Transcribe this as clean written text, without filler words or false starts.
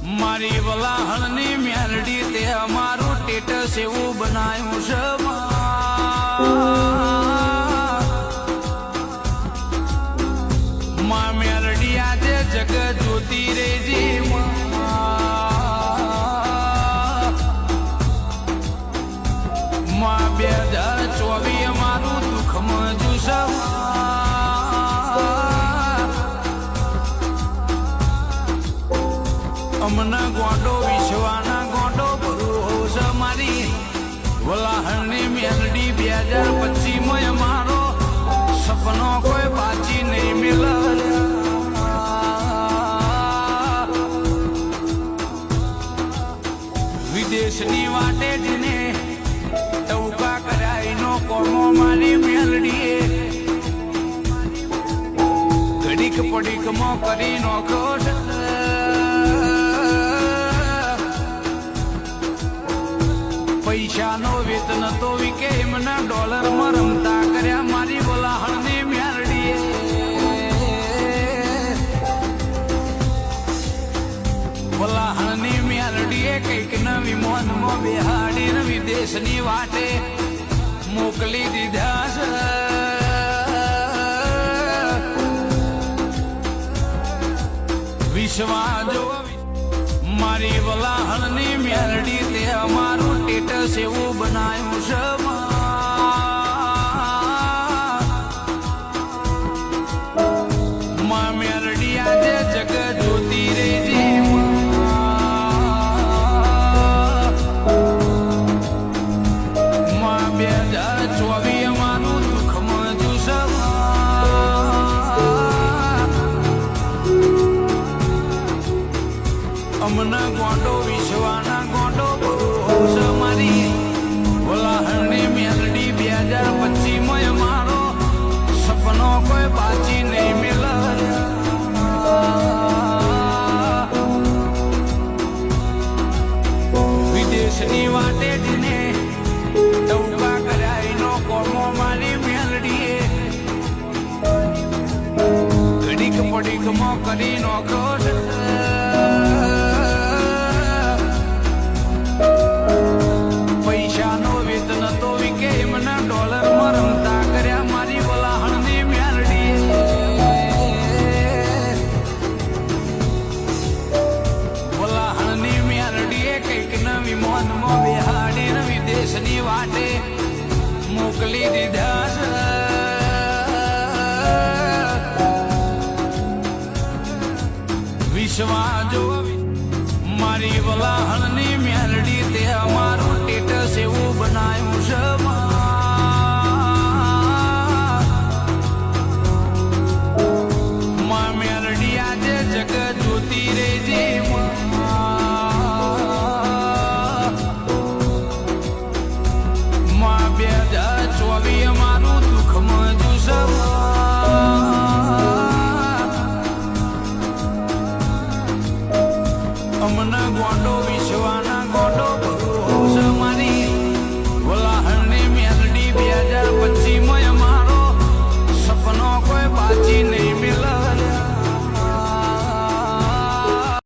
મારી વલાહણની મેલડી તે અમારું ટેટસ એવું બનાવ્યું છે માં મેલડી આજે જગત જોતી રેજી માં 2024 અમારું દુઃખ મજુ છે અમને ગોંડો વિશ્વાના ગોંડો ભરું છે મારી વલાહણની મેલડી 2025 માં અમારો સપનો કોઈ બાજી નહીં મિલે વિદેશની વાટે જઈને ટવકા કરાઈનો કોમો મારી મેલડીએ ઘડીક પડીકમાં કરી નોખ્યો છે પૈસાનો વેતન તો વિકે એમના ડોલરમાં રમતા કર્યા મારી વલાહણની મેલડીએ વલાહણની મેલડીએ કઈક નવી મોનમાં બેહાડીને વિદેશની વાટે મોકલી દીધા છે વિશ્વા જો મારી વલાહણની મેલડી તે અમારું ટેટસ એવું બનાવ્યું છે માં મેલડી આજે જગત જોતી રેજી માં 2024 અમારું દુઃખ મજુ છે અમને ગોંડો વિશ્વાના ગોંડો ભરું છે મારી વલાહણની મેલડી 2025 માં અમારો સપનો કોઈ બાજી નહીં મિલે વિદેશની વાટે જઈને ટવકા કરાઈનો કોમો મારી મેલડીએ ઘડીક પડીકમાં કરી નોખ્યો છે પૈસાનો વેતન તો વિકે એમના ડોલરમાં રમતા કર્યા મારી વલાહણની મેલડીએ વલાહણની મેલડીએ કઈક નવી મોનમાં બેહાડીને વિદેશની વાટે મોકલી દીધા છે વિશ્વા જો મારી વલાહણની મેલડી તે અમારું ટેટસ એવું બનાવ્યું છે માં મેલડી આજે જગત જોતી રેજી માં 2024 અમારું દુઃખ મજુ છે